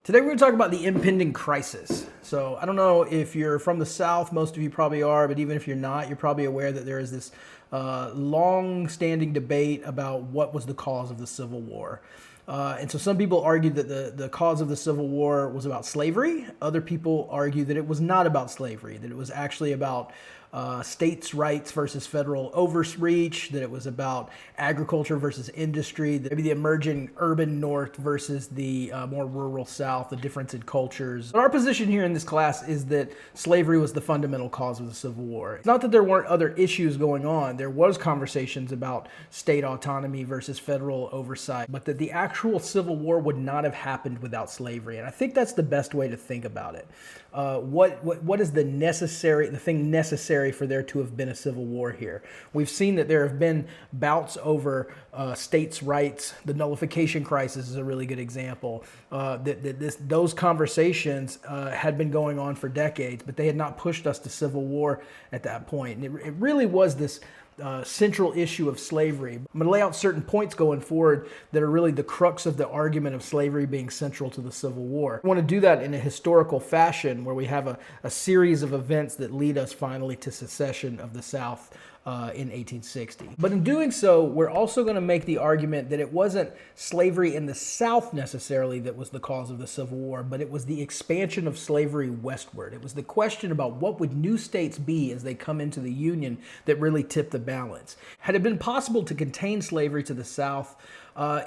Today we're going to talk about the impending crisis. So I don't know if you're from the South, most of you probably are, but even if you're not, you're probably aware that there is this long-standing debate about what was the cause of the Civil War. And so some people argue that the cause of the Civil War was about slavery. Other people argue that it was not about slavery, that it was actually about states' rights versus federal overreach, that it was about agriculture versus industry, that maybe the emerging urban North versus the more rural South, the difference in cultures. But our position here in this class is that slavery was the fundamental cause of the Civil War. It's not that there weren't other issues going on. There was conversations about state autonomy versus federal oversight, but that the actual Civil War would not have happened without slavery. And I think that's the best way to think about it. What is the thing necessary for there to have been a civil war here? We've seen that there have been bouts over states' rights. The nullification crisis is a really good example. Those conversations had been going on for decades, but they had not pushed us to civil war at that point. And it really was this central issue of slavery. I'm going to lay out certain points going forward that are really the crux of the argument of slavery being central to the Civil War. I want to do that in a historical fashion where we have a series of events that lead us finally to secession of the South in 1860. But in doing so, we're also going to make the argument that it wasn't slavery in the South necessarily that was the cause of the Civil War, but it was the expansion of slavery westward. It was the question about what would new states be as they come into the Union that really tipped the balance. Had it been possible to contain slavery to the South,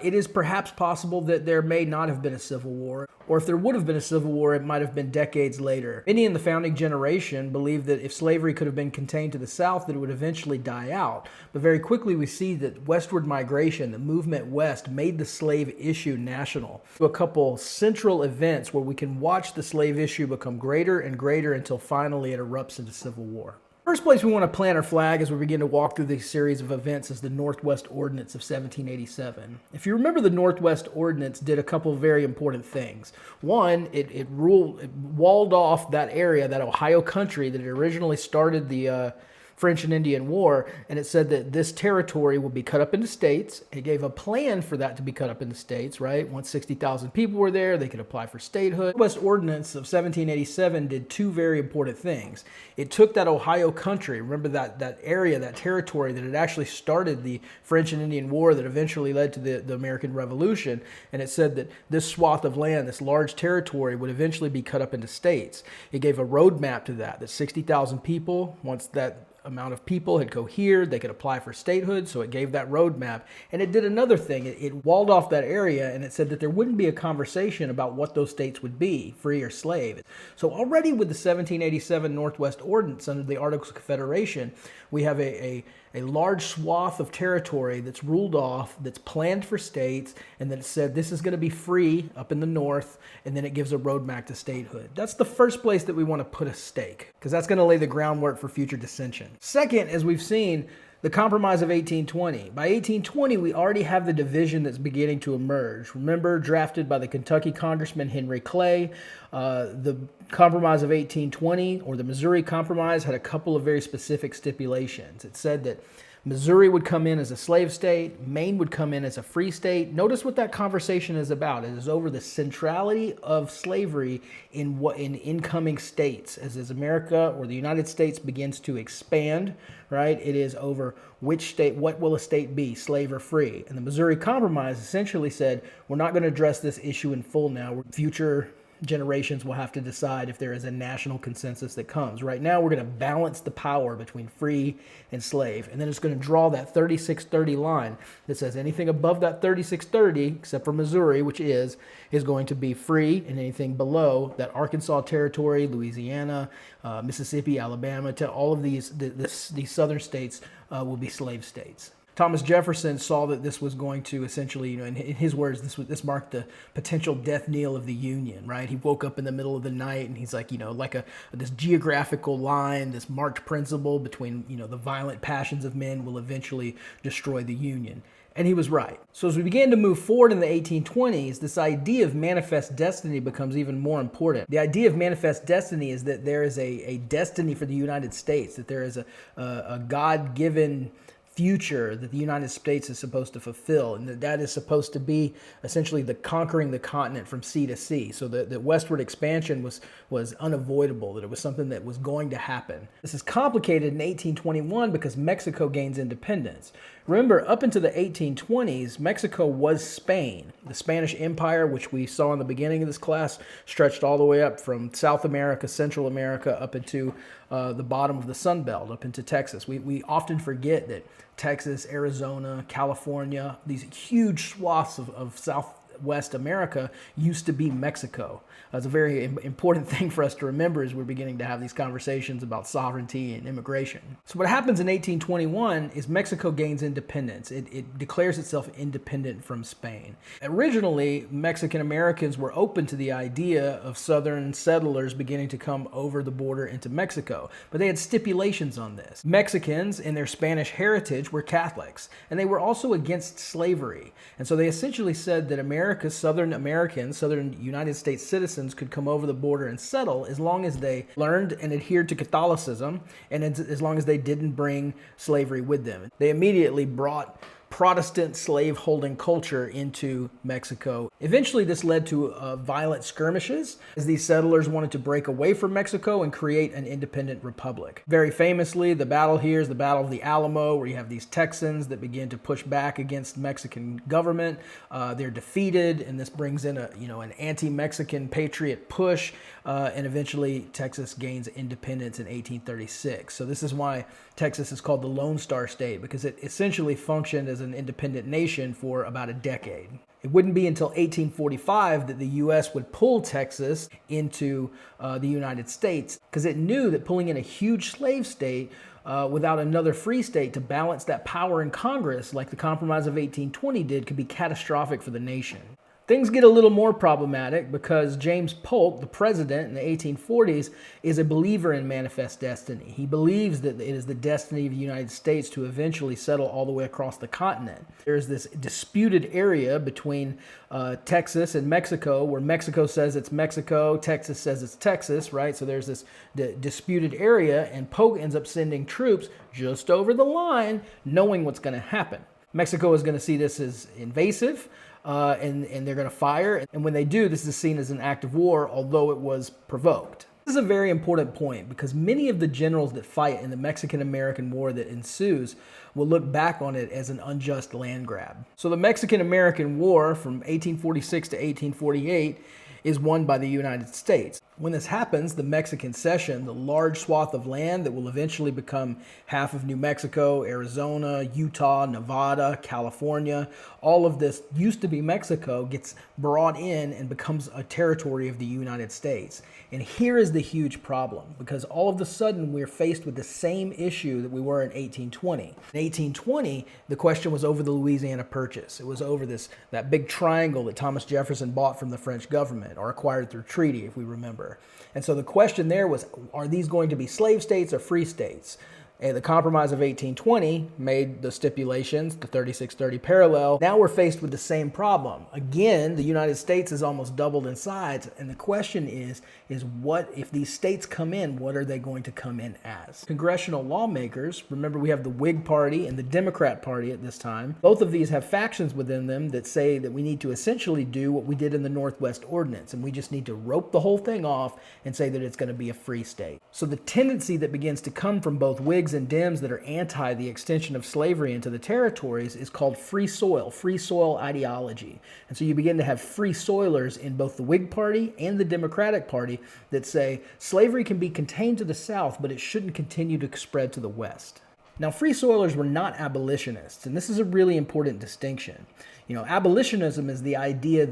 it is perhaps possible that there may not have been a civil war, or if there would have been a civil war, it might have been decades later. Many in the founding generation believed that if slavery could have been contained to the South, that it would eventually die out. But very quickly we see that westward migration, the movement west, made the slave issue national. A couple central events where we can watch the slave issue become greater and greater until finally it erupts into civil war. First place we want to plant our flag as we begin to walk through this series of events is the Northwest Ordinance of 1787. If you remember, the Northwest Ordinance did a couple of very important things. One, it walled off that area, that Ohio country that had originally started the French and Indian War, and it said that this territory would be cut up into states. It gave a plan for that to be cut up into states, right? Once 60,000 people were there, they could apply for statehood. The West Ordinance of 1787 did two very important things. It took that Ohio country, remember that area, that territory that had actually started the French and Indian War that eventually led to the American Revolution, and it said that this swath of land, this large territory, would eventually be cut up into states. It gave a roadmap to that 60,000 people, once that amount of people had cohered, they could apply for statehood, so it gave that roadmap. And it did another thing. It walled off that area, and it said that there wouldn't be a conversation about what those states would be, free or slave. So already with the 1787 Northwest Ordinance under the Articles of Confederation, we have a large swath of territory that's ruled off, that's planned for states, and then it said this is going to be free up in the north, and then it gives a roadmap to statehood. That's the first place that we want to put a stake, because that's going to lay the groundwork for future dissension. Second, as we've seen, the Compromise of 1820. By 1820, we already have the division that's beginning to emerge. Remember, drafted by the Kentucky Congressman Henry Clay, the Compromise of 1820, or the Missouri Compromise, had a couple of very specific stipulations. It said that Missouri would come in as a slave state, Maine would come in as a free state. Notice what that conversation is about. It is over the centrality of slavery in incoming states. As America or the United States begins to expand, right? It is over which state, what will a state be, slave or free? And the Missouri Compromise essentially said, we're not going to address this issue in full now. Future generations will have to decide if there is a national consensus that comes. Right now, we're going to balance the power between free and slave. And then it's going to draw that 3630 line that says anything above that 3630, except for Missouri, which is going to be free, and anything below that Arkansas territory, Louisiana, Mississippi, Alabama, to all of these southern states will be slave states. Thomas Jefferson saw that this was going to essentially, in his words, this marked the potential death knell of the Union, right? He woke up in the middle of the night and he's like, this geographical line, this marked principle between, the violent passions of men will eventually destroy the Union. And he was right. So as we began to move forward in the 1820s, this idea of manifest destiny becomes even more important. The idea of manifest destiny is that there is a destiny for the United States, that there is a God-given future that the United States is supposed to fulfill, and that is supposed to be essentially the conquering the continent from sea to sea. So the westward expansion was unavoidable, that it was something that was going to happen. This is complicated in 1821 because Mexico gains independence. Remember, up into the 1820s, Mexico was Spain. The Spanish Empire, which we saw in the beginning of this class, stretched all the way up from South America, Central America, up into the bottom of the Sun Belt, up into Texas. We often forget that Texas, Arizona, California, these huge swaths of Southwest America used to be Mexico. That's a very important thing for us to remember as we're beginning to have these conversations about sovereignty and immigration. So what happens in 1821 is Mexico gains independence. It declares itself independent from Spain. Originally, Mexican Americans were open to the idea of southern settlers beginning to come over the border into Mexico, but they had stipulations on this. Mexicans, in their Spanish heritage, were Catholics, and they were also against slavery. And so they essentially said that Southern Americans, Southern United States citizens, could come over the border and settle as long as they learned and adhered to Catholicism, and as long as they didn't bring slavery with them. They immediately brought Protestant slave-holding culture into Mexico. Eventually, this led to violent skirmishes as these settlers wanted to break away from Mexico and create an independent republic. Very famously, the battle here is the Battle of the Alamo, where you have these Texans that begin to push back against Mexican government. They're defeated, and this brings in an anti-Mexican patriot push, and eventually Texas gains independence in 1836. So this is why Texas is called the Lone Star State, because it essentially functioned as an independent nation for about a decade. It wouldn't be until 1845 that the U.S. would pull Texas into the United States, because it knew that pulling in a huge slave state without another free state to balance that power in Congress, like the Compromise of 1820 did, could be catastrophic for the nation. Things get a little more problematic because James Polk, the president in the 1840s, is a believer in manifest destiny. He believes that it is the destiny of the United States to eventually settle all the way across the continent. There's this disputed area between Texas and Mexico, where Mexico says it's Mexico, Texas says it's Texas, right? So there's this disputed area, and Polk ends up sending troops just over the line, knowing what's going to happen. Mexico is going to see this as invasive, and they're going to fire. And when they do, this is seen as an act of war, although it was provoked. This is a very important point because many of the generals that fight in the Mexican-American War that ensues will look back on it as an unjust land grab. So the Mexican-American War from 1846 to 1848 is won by the United States. When this happens, the Mexican cession, the large swath of land that will eventually become half of New Mexico, Arizona, Utah, Nevada, California, all of this used to be Mexico, gets brought in and becomes a territory of the United States. And here is the huge problem, because all of a sudden we're faced with the same issue that we were in 1820. In 1820, the question was over the Louisiana Purchase. It was over that big triangle that Thomas Jefferson bought from the French government, or acquired through treaty, if we remember. And so the question there was, are these going to be slave states or free states? And the Compromise of 1820 made the stipulations, the 3630 parallel. Now we're faced with the same problem. Again, the United States is almost doubled in size, and the question is what if these states come in, what are they going to come in as? Congressional lawmakers, remember we have the Whig Party and the Democrat Party at this time. Both of these have factions within them that say that we need to essentially do what we did in the Northwest Ordinance, and we just need to rope the whole thing off and say that it's going to be a free state. So the tendency that begins to come from both Whigs and Dems that are anti the extension of slavery into the territories is called free soil ideology. And so you begin to have free soilers in both the Whig Party and the Democratic Party that say slavery can be contained to the South, but it shouldn't continue to spread to the West. Now, free soilers were not abolitionists, and this is a really important distinction. Abolitionism is the idea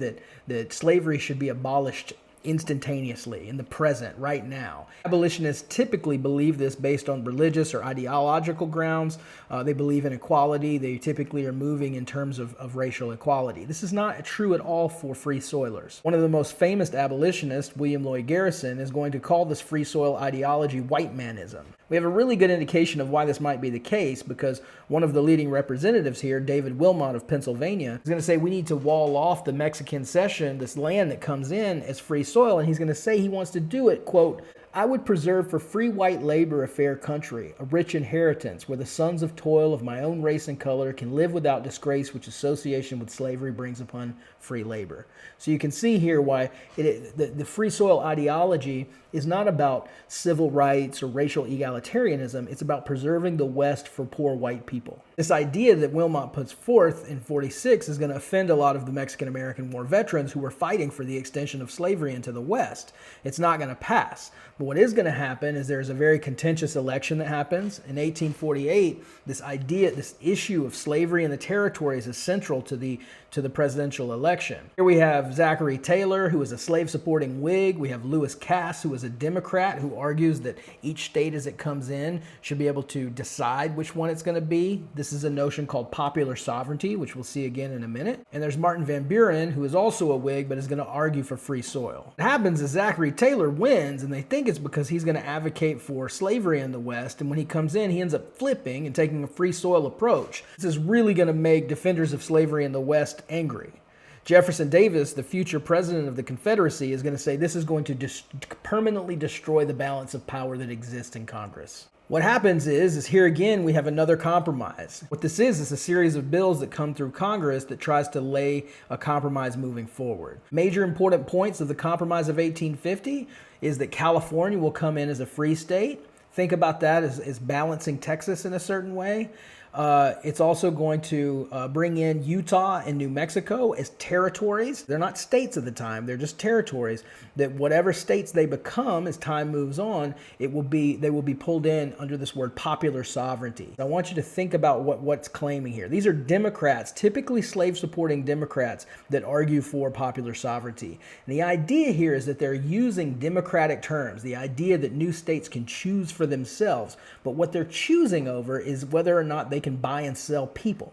that slavery should be abolished instantaneously, in the present, right now. Abolitionists typically believe this based on religious or ideological grounds. They believe in equality. They typically are moving in terms of racial equality. This is not true at all for free soilers. One of the most famous abolitionists, William Lloyd Garrison, is going to call this free soil ideology white manism. We have a really good indication of why this might be the case because one of the leading representatives here, David Wilmot of Pennsylvania, is going to say we need to wall off the Mexican cession, this land that comes in as free soil, and he's going to say he wants to do it, quote, I would preserve for free white labor a fair country, a rich inheritance, where the sons of toil of my own race and color can live without disgrace which association with slavery brings upon free labor. So you can see here why the free soil ideology is not about civil rights or racial egalitarianism. It's about preserving the West for poor white people. This idea that Wilmot puts forth in 46 is going to offend a lot of the Mexican-American War veterans who were fighting for the extension of slavery into the West. It's not going to pass. But what is going to happen is there's a very contentious election that happens. In 1848, this issue of slavery in the territories is central to the presidential election. Here we have Zachary Taylor, who is a slave-supporting Whig. We have Lewis Cass, who is a Democrat, who argues that each state as it comes in should be able to decide which one it's going to be. This is a notion called popular sovereignty, which we'll see again in a minute. And there's Martin Van Buren, who is also a Whig, but is going to argue for free soil. What happens is Zachary Taylor wins, and they think it's because he's going to advocate for slavery in the West. And when he comes in, he ends up flipping and taking a free soil approach. This is really going to make defenders of slavery in the West angry. Jefferson Davis, the future president of the Confederacy, is going to say this is going to permanently destroy the balance of power that exists in Congress. What happens is here again we have another compromise. What this is a series of bills that come through Congress that tries to lay a compromise moving forward. Major important points of the Compromise of 1850 is that California will come in as a free state. Think about that as balancing Texas in a certain way. It's also going to bring in Utah and New Mexico as territories. They're not states at the time, they're just territories that whatever states they become as time moves on, they will be pulled in under this word popular sovereignty. I want you to think about what's claiming here. These are Democrats, typically slave-supporting Democrats, that argue for popular sovereignty. And the idea here is that they're using democratic terms, the idea that new states can choose for themselves, but what they're choosing over is whether or not they can buy and sell people.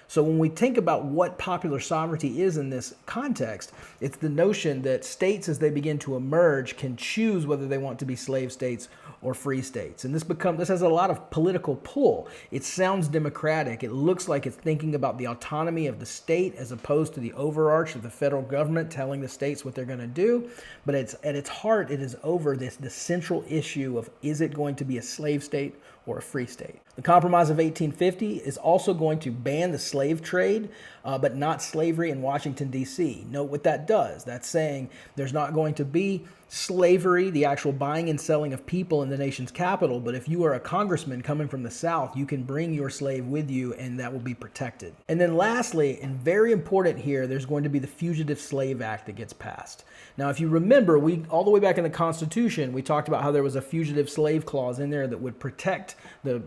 So when we think about what popular sovereignty is in this context, it's the notion that states as they begin to emerge can choose whether they want to be slave states or free states. And this has a lot of political pull. It sounds democratic. It looks like it's thinking about the autonomy of the state as opposed to the overarch of the federal government telling the states what they're going to do. But at its heart, it is over the central issue of, is it going to be a slave state or a free state? The Compromise of 1850 is also going to ban the slave trade, but not slavery in Washington, D.C. Note what that does. That's saying there's not going to be slavery, the actual buying and selling of people in the nation's capital, but if you are a congressman coming from the South, you can bring your slave with you and that will be protected. And then lastly, and very important here, there's going to be the Fugitive Slave Act that gets passed. Now, if you remember, all the way back in the Constitution, we talked about how there was a fugitive slave clause in there that would protect the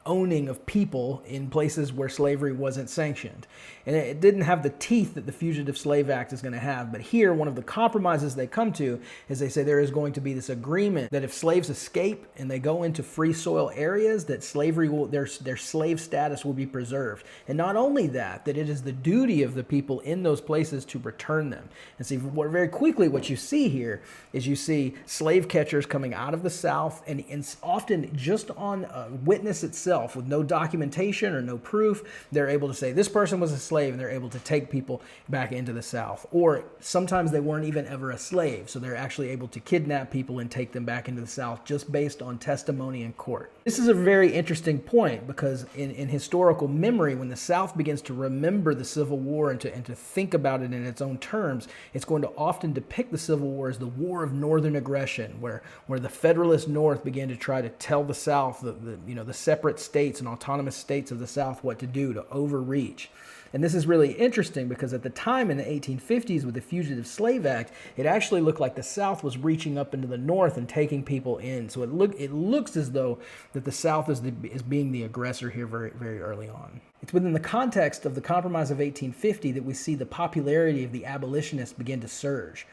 owning of people in places where slavery wasn't sanctioned. And it didn't have the teeth that the Fugitive Slave Act is going to have. But here, one of the compromises they come to is they say there is going to be this agreement that if slaves escape and they go into free soil areas, that their slave status will be preserved. And not only that it is the duty of the people in those places to return them. And see, very quickly what you see here is you see slave catchers coming out of the South and often just on witness itself with no documentation or no proof, they're able to say this person was a slave and they're able to take people back into the South. Or sometimes they weren't even ever a slave, so they're actually able to kidnap people and take them back into the South just based on testimony in court. This is a very interesting point because in historical memory, when the South begins to remember the Civil War and to think about it in its own terms, it's going to often depict the Civil War as the war of northern aggression, where the Federalist North began to try to tell the South, the separate states and autonomous states of the South what to do to overreach. And this is really interesting because at the time in the 1850s with the Fugitive Slave Act, it actually looked like the South was reaching up into the North and taking people in. So it looks as though that the South is being the aggressor here very, very early on. It's within the context of the Compromise of 1850 that we see the popularity of the abolitionists begin to surge.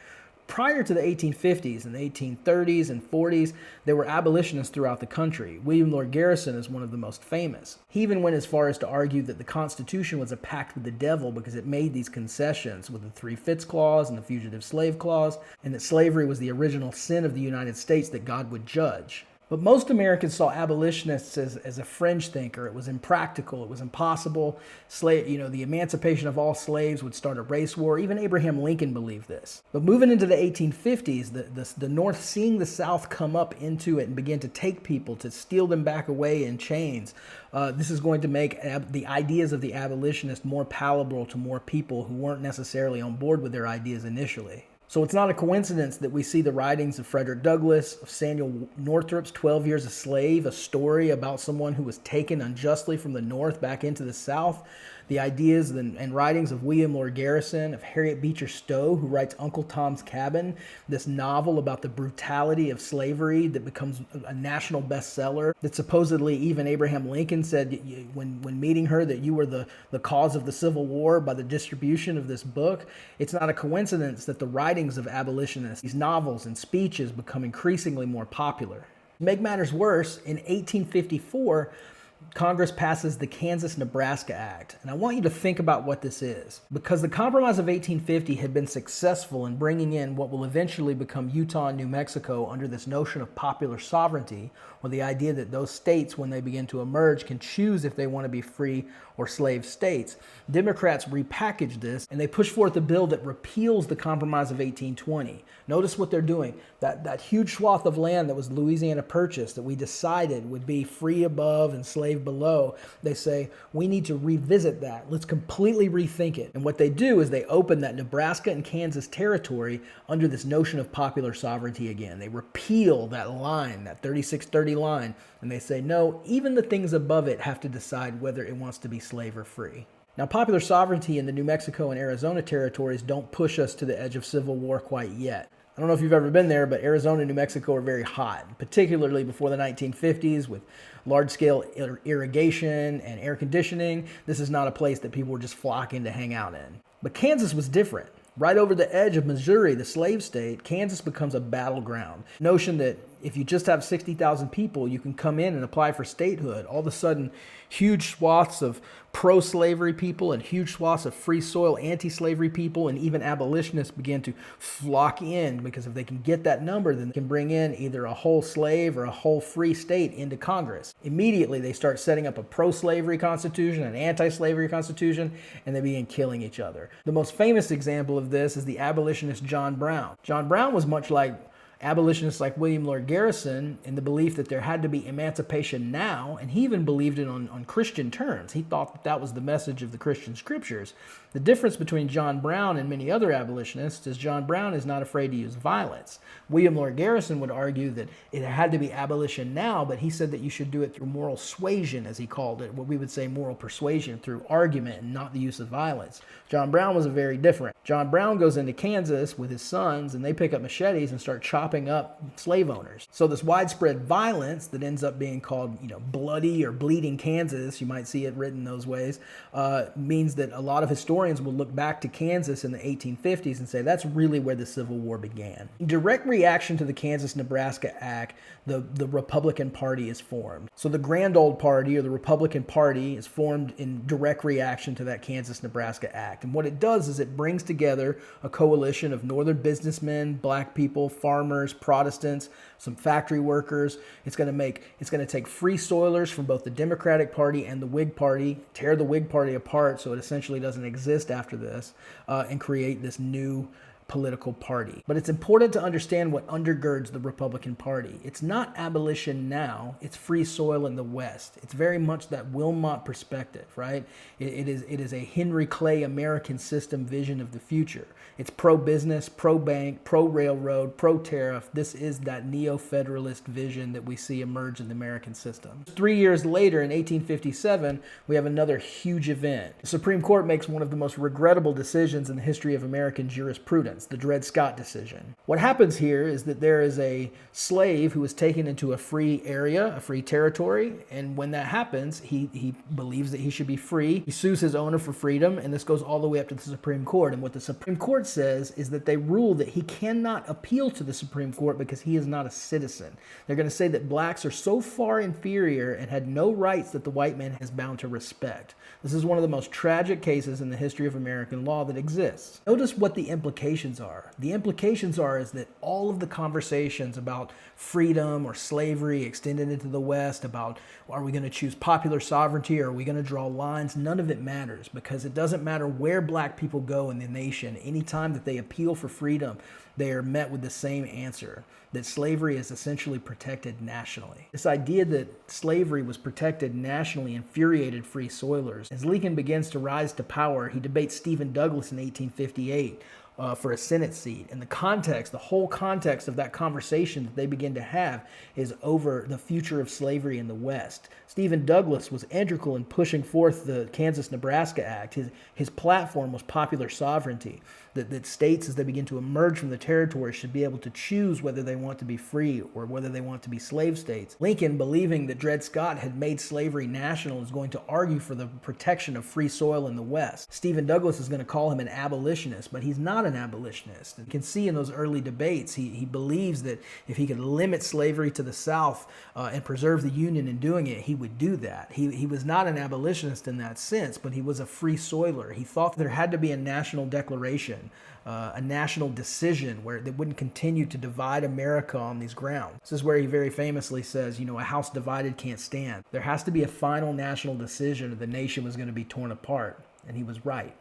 Prior to the 1850s, in the 1830s and 40s, there were abolitionists throughout the country. William Lloyd Garrison is one of the most famous. He even went as far as to argue that the Constitution was a pact with the devil because it made these concessions with the Three-Fifths Clause and the Fugitive Slave Clause, and that slavery was the original sin of the United States that God would judge. But most Americans saw abolitionists as a fringe thinker. It was impractical. It was impossible. The emancipation of all slaves would start a race war. Even Abraham Lincoln believed this. But moving into the 1850s, the North seeing the South come up into it and begin to take people, to steal them back away in chains, this is going to make the ideas of the abolitionists more palatable to more people who weren't necessarily on board with their ideas initially. So it's not a coincidence that we see the writings of Frederick Douglass, of Samuel Northrup's 12 Years a Slave, a story about someone who was taken unjustly from the North back into the South, the ideas and writings of William Lord Garrison, of Harriet Beecher Stowe, who writes Uncle Tom's Cabin, this novel about the brutality of slavery that becomes a national bestseller, that supposedly even Abraham Lincoln said when meeting her that you were the cause of the Civil War by the distribution of this book. It's not a coincidence that the writings of abolitionists, these novels and speeches, become increasingly more popular. To make matters worse, in 1854, Congress passes the Kansas-Nebraska Act. And I want you to think about what this is. Because the Compromise of 1850 had been successful in bringing in what will eventually become Utah and New Mexico under this notion of popular sovereignty, or the idea that those states, when they begin to emerge, can choose if they want to be free or slave states. Democrats repackaged this, and they push forth a bill that repeals the Compromise of 1820. Notice what they're doing. That huge swath of land that was Louisiana Purchase, that we decided would be free above and slave below, they say, we need to revisit that. Let's completely rethink it. And what they do is they open that Nebraska and Kansas territory under this notion of popular sovereignty again. They repeal that line, that 3630 line, and they say, no, even the things above it have to decide whether it wants to be slave or free. Now, popular sovereignty in the New Mexico and Arizona territories don't push us to the edge of civil war quite yet. I don't know if you've ever been there, but Arizona and New Mexico are very hot, particularly before the 1950s with large-scale irrigation and air conditioning. This is not a place that people were just flocking to hang out in. But Kansas was different. Right over the edge of Missouri, the slave state, Kansas becomes a battleground. Notion that if you just have 60,000 people, you can come in and apply for statehood. All of a sudden, huge swaths of pro-slavery people and huge swaths of free soil anti-slavery people and even abolitionists begin to flock in, because if they can get that number, then they can bring in either a whole slave or a whole free state into Congress. Immediately, they start setting up a pro-slavery constitution, an anti-slavery constitution, and they begin killing each other. The most famous example of this is the abolitionist John Brown. John Brown was much like abolitionists like William Lord Garrison in the belief that there had to be emancipation now, and he even believed it on Christian terms. He thought that was the message of the Christian scriptures. The difference between John Brown and many other abolitionists is John Brown is not afraid to use violence. William Lord Garrison would argue that it had to be abolition now, but he said that you should do it through moral suasion, as he called it, what we would say moral persuasion, through argument and not the use of violence. John Brown was very different. John Brown goes into Kansas with his sons, and they pick up machetes and start chopping up slave owners. So this widespread violence that ends up being called, bloody or bleeding Kansas, you might see it written those ways, means that a lot of historians will look back to Kansas in the 1850s and say that's really where the Civil War began. In direct reaction to the Kansas-Nebraska Act, the Republican Party is formed. So the Grand Old Party, or the Republican Party, is formed in direct reaction to that Kansas-Nebraska Act. And what it does is it brings together a coalition of northern businessmen, black people, farmers, Protestants, some factory workers. It's going to take free soilers from both the Democratic Party and the Whig Party, tear the Whig Party apart so it essentially doesn't exist after this, and create this new political party. But it's important to understand what undergirds the Republican Party. It's not abolition now, it's free soil in the West. It's very much that Wilmot perspective, right? It is a Henry Clay American system vision of the future. It's pro-business, pro-bank, pro-railroad, pro-tariff. This is that neo-federalist vision that we see emerge in the American system. 3 years later, in 1857, we have another huge event. The Supreme Court makes one of the most regrettable decisions in the history of American jurisprudence, the Dred Scott decision. What happens here is that there is a slave who is taken into a free area, a free territory, and when that happens, he believes that he should be free. He sues his owner for freedom, and this goes all the way up to the Supreme Court. And what the Supreme Court says is that they rule that he cannot appeal to the Supreme Court because he is not a citizen. They're going to say that blacks are so far inferior and had no rights that the white man is bound to respect. This is one of the most tragic cases in the history of American law that exists. Notice what the implications implications are. The implications are is that all of the conversations about freedom or slavery extended into the West, about are we going to choose popular sovereignty or are we going to draw lines, none of it matters, because it doesn't matter where black people go in the nation. Anytime that they appeal for freedom, they are met with the same answer, that slavery is essentially protected nationally. This idea that slavery was protected nationally infuriated free soilers. As Lincoln begins to rise to power, he debates Stephen Douglas in 1858 for a Senate seat. And the whole context of that conversation that they begin to have is over the future of slavery in the West. Stephen Douglas was integral in pushing forth the Kansas-Nebraska Act. His platform was popular sovereignty, that states, as they begin to emerge from the territory, should be able to choose whether they want to be free or whether they want to be slave states. Lincoln, believing that Dred Scott had made slavery national, is going to argue for the protection of free soil in the West. Stephen Douglas is going to call him an abolitionist, but he's not an abolitionist. You can see in those early debates, he believes that if he could limit slavery to the South and preserve the Union in doing it, he would do that. He was not an abolitionist in that sense, but he was a free soiler. He thought there had to be a national declaration, a national decision where they wouldn't continue to divide America on these grounds. This is where he very famously says, a house divided can't stand. There has to be a final national decision or the nation was going to be torn apart. And he was right.